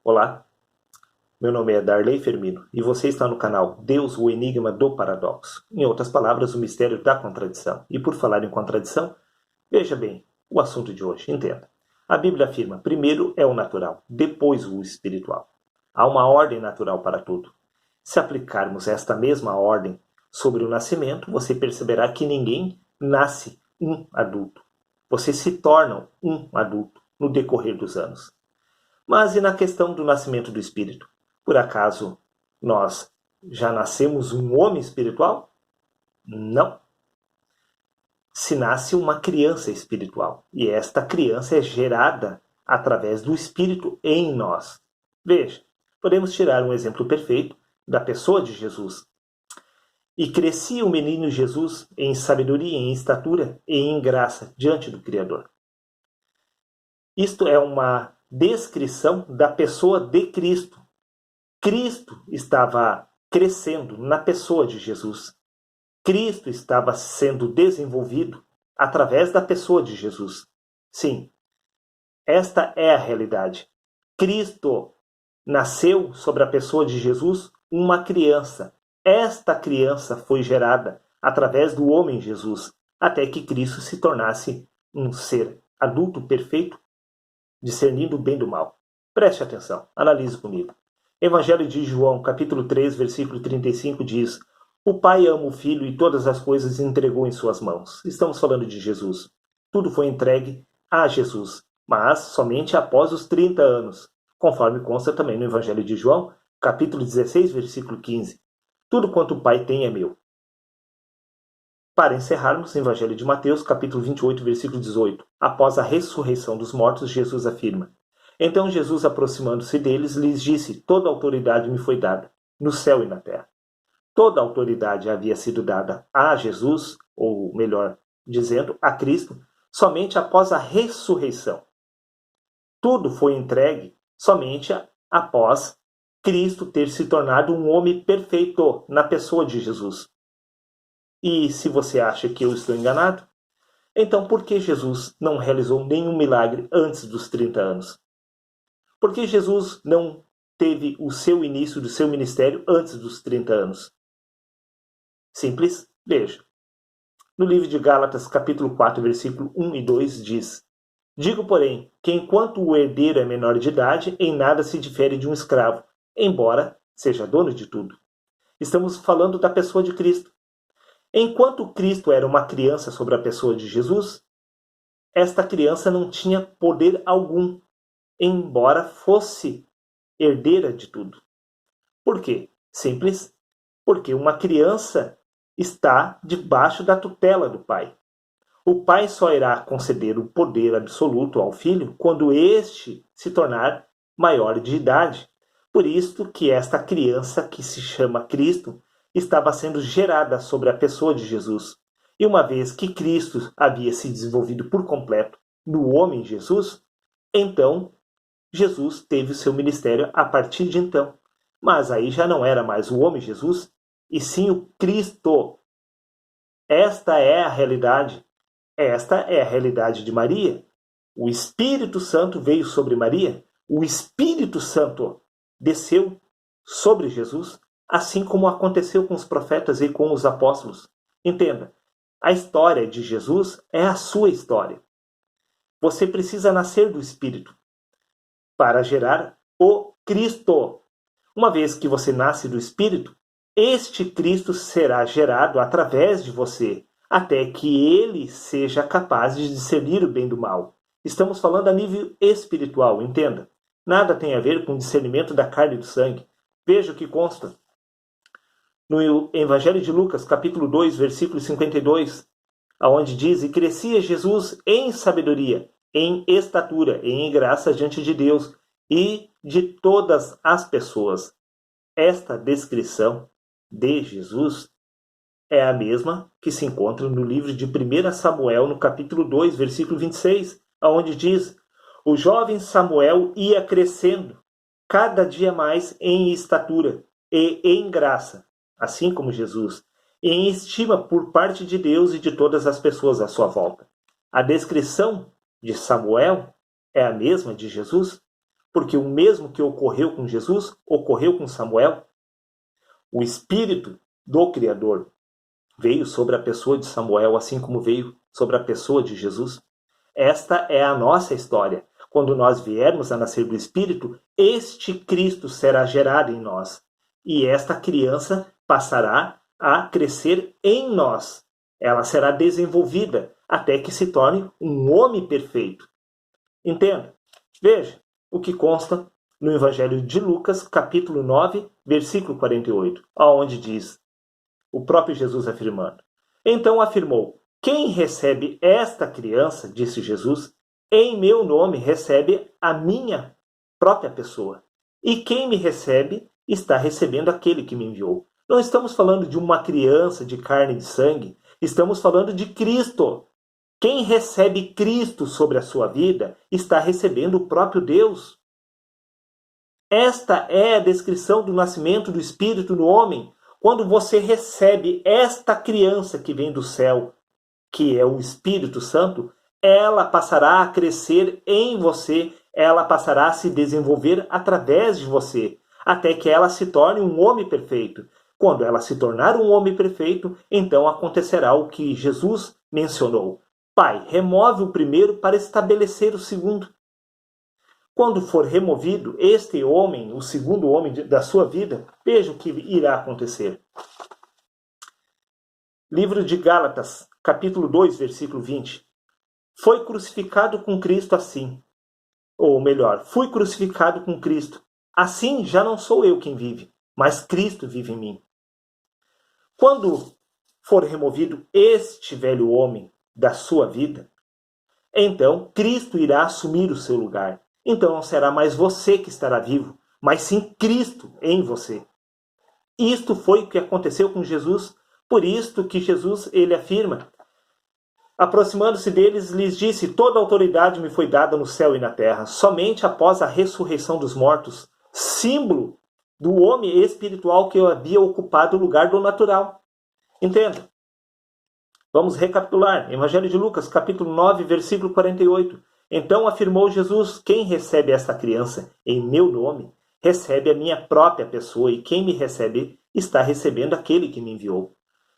Olá, meu nome é Darley Fermino e você está no canal Deus, o Enigma do Paradoxo. Em outras palavras, o mistério da contradição. E por falar em contradição, veja bem o assunto de hoje, entenda. A Bíblia afirma, primeiro é o natural, depois o espiritual. Há uma ordem natural para tudo. Se aplicarmos esta mesma ordem sobre o nascimento, você perceberá que ninguém nasce um adulto. Você se torna um adulto no decorrer dos anos. Mas e na questão do nascimento do espírito? Por acaso nós já nascemos um homem espiritual? Não. Se nasce uma criança espiritual, e esta criança é gerada através do espírito em nós. Veja, podemos tirar um exemplo perfeito da pessoa de Jesus. E crescia o menino Jesus em sabedoria, em estatura e em graça diante do Criador. Isto é uma descrição da pessoa de Cristo. Cristo estava crescendo na pessoa de Jesus. Cristo estava sendo desenvolvido através da pessoa de Jesus. Sim, esta é a realidade. Cristo nasceu sobre a pessoa de Jesus uma criança. Esta criança foi gerada através do homem Jesus, até que Cristo se tornasse um ser adulto perfeito, discernindo o bem do mal. Preste atenção, analise comigo. Evangelho de João, capítulo 3, versículo 35 diz: o Pai ama o Filho e todas as coisas entregou em suas mãos. Estamos falando de Jesus. Tudo foi entregue a Jesus, mas somente após os 30 anos, conforme consta também no Evangelho de João, capítulo 16, versículo 15. Tudo quanto o Pai tem é meu. Para encerrarmos, Evangelho de Mateus, capítulo 28, versículo 18. Após a ressurreição dos mortos, Jesus afirma: então Jesus, aproximando-se deles, lhes disse: toda autoridade me foi dada, no céu e na terra. Toda a autoridade havia sido dada a Jesus, ou melhor dizendo, a Cristo, somente após a ressurreição. Tudo foi entregue somente após Cristo ter se tornado um homem perfeito na pessoa de Jesus. E se você acha que eu estou enganado, então por que Jesus não realizou nenhum milagre antes dos 30 anos? Por que Jesus não teve o seu início do seu ministério antes dos 30 anos? Simples, veja. No livro de Gálatas, capítulo 4, versículo 1 e 2 diz: digo, porém, que enquanto o herdeiro é menor de idade, em nada se difere de um escravo, embora seja dono de tudo. Estamos falando da pessoa de Cristo. Enquanto Cristo era uma criança sobre a pessoa de Jesus, esta criança não tinha poder algum, embora fosse herdeira de tudo. Por quê? Simples, porque uma criança está debaixo da tutela do pai. O pai só irá conceder o poder absoluto ao filho quando este se tornar maior de idade. Por isso que esta criança, que se chama Cristo, estava sendo gerada sobre a pessoa de Jesus. E uma vez que Cristo havia se desenvolvido por completo no homem Jesus, então Jesus teve o seu ministério a partir de então. Mas aí já não era mais o homem Jesus, e sim o Cristo. Esta é a realidade. Esta é a realidade de Maria. O Espírito Santo veio sobre Maria. O Espírito Santo desceu sobre Jesus, assim como aconteceu com os profetas e com os apóstolos. Entenda, a história de Jesus é a sua história. Você precisa nascer do Espírito para gerar o Cristo. Uma vez que você nasce do Espírito, este Cristo será gerado através de você, até que ele seja capaz de discernir o bem do mal. Estamos falando a nível espiritual, entenda. Nada tem a ver com o discernimento da carne e do sangue. Veja o que consta no Evangelho de Lucas, capítulo 2, versículo 52, aonde diz: e crescia Jesus em sabedoria, em estatura e em graça diante de Deus e de todas as pessoas. Esta descrição de Jesus é a mesma que se encontra no livro de 1 Samuel, no capítulo 2, versículo 26, aonde diz: o jovem Samuel ia crescendo cada dia mais em estatura e em graça, assim como Jesus, e em estima por parte de Deus e de todas as pessoas à sua volta. A descrição de Samuel é a mesma de Jesus? porque o mesmo que ocorreu com Jesus, ocorreu com Samuel. O Espírito do Criador veio sobre a pessoa de Samuel, assim como veio sobre a pessoa de Jesus. Esta é a nossa história. Quando nós viermos a nascer do Espírito, este Cristo será gerado em nós. E esta criança passará a crescer em nós. Ela será desenvolvida até que se torne um homem perfeito. Entenda? Veja o que consta no Evangelho de Lucas, capítulo 9, versículo 48, aonde diz, o próprio Jesus afirmando. Então afirmou, quem recebe esta criança, disse Jesus, em meu nome recebe a minha própria pessoa. E quem me recebe está recebendo aquele que me enviou. Não estamos falando de uma criança de carne e de sangue, estamos falando de Cristo. Quem recebe Cristo sobre a sua vida está recebendo o próprio Deus. Esta é a descrição do nascimento do Espírito no homem. Quando você recebe esta criança que vem do céu, que é o Espírito Santo, ela passará a crescer em você, ela passará a se desenvolver através de você, até que ela se torne um homem perfeito. Quando ela se tornar um homem perfeito, então acontecerá o que Jesus mencionou. Pai, remove o primeiro para estabelecer o segundo. Quando for removido este homem, o segundo homem da sua vida, veja o que irá acontecer. Livro de Gálatas, capítulo 2, versículo 20. Foi crucificado com Cristo assim. Ou melhor, fui crucificado com Cristo. Assim já não sou eu quem vive, mas Cristo vive em mim. Quando for removido este velho homem da sua vida, então Cristo irá assumir o seu lugar. Então não será mais você que estará vivo, mas sim Cristo em você. Isto foi o que aconteceu com Jesus. Por isto que Jesus ele afirma, aproximando-se deles, lhes disse, toda autoridade me foi dada no céu e na terra, somente após a ressurreição dos mortos, símbolo do homem espiritual que havia ocupado o lugar do natural. Entenda. Vamos recapitular. Evangelho de Lucas, capítulo 9, versículo 48. Então afirmou Jesus, quem recebe esta criança em meu nome, recebe a minha própria pessoa, e quem me recebe está recebendo aquele que me enviou.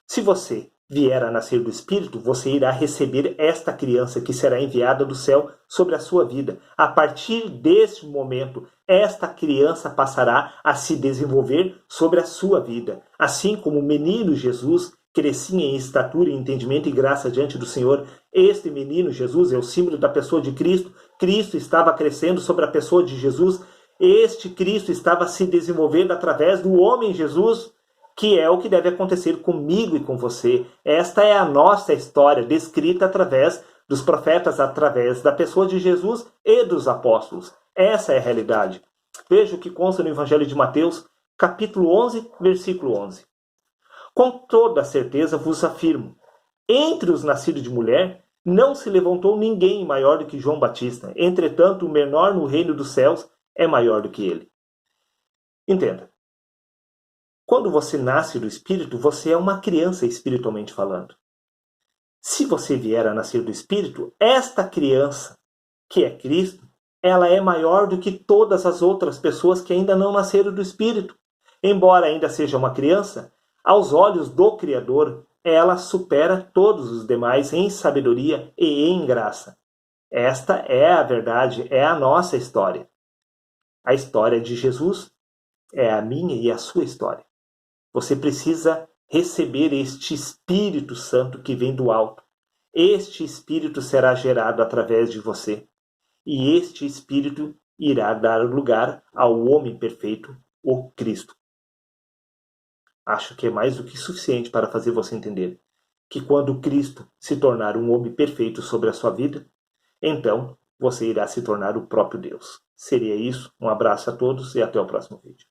Se você vier a nascer do Espírito, você irá receber esta criança que será enviada do céu sobre a sua vida. A partir deste momento, esta criança passará a se desenvolver sobre a sua vida. Assim como o menino Jesus crescia em estatura, entendimento e graça diante do Senhor, este menino Jesus é o símbolo da pessoa de Cristo. Cristo estava crescendo sobre a pessoa de Jesus. Este Cristo estava se desenvolvendo através do homem Jesus, que é o que deve acontecer comigo e com você. Esta é a nossa história, descrita através dos profetas, através da pessoa de Jesus e dos apóstolos. Essa é a realidade. Veja o que consta no Evangelho de Mateus, capítulo 11, versículo 11. Com toda certeza vos afirmo, entre os nascidos de mulher, não se levantou ninguém maior do que João Batista. Entretanto, o menor no reino dos céus é maior do que ele. Entenda. Quando você nasce do Espírito, você é uma criança espiritualmente falando. Se você vier a nascer do Espírito, esta criança, que é Cristo, ela é maior do que todas as outras pessoas que ainda não nasceram do Espírito. Embora ainda seja uma criança, aos olhos do Criador, ela supera todos os demais em sabedoria e em graça. Esta é a verdade, é a nossa história. A história de Jesus é a minha e a sua história. Você precisa receber este Espírito Santo que vem do alto. Este Espírito será gerado através de você. E este Espírito irá dar lugar ao homem perfeito, o Cristo. Acho que é mais do que suficiente para fazer você entender que quando Cristo se tornar um homem perfeito sobre a sua vida, então você irá se tornar o próprio Deus. Seria isso. Um abraço a todos e até o próximo vídeo.